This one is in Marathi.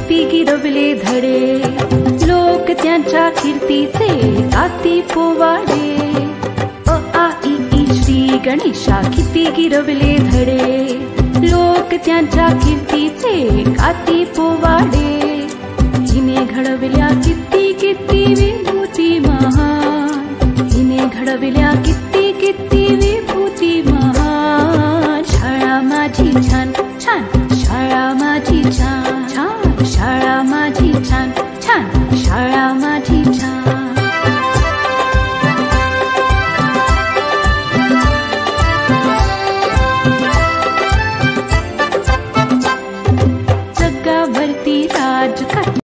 किती गिरवले धडे, लोक त्यांच्या कीर्तीचे गाती पोवाडे. अ आ इ ई श्री गणेशा किती गिरवले धडे, लोक त्यांच्या कीर्तीचे गाती पोवाडे. हिने घडविल्या किती किती विभूती महान, हिने घडविल्या किती किती विभूती महान. शाळा माझी छान छान, शाळा माझी छान छान, शाळा माझी छान.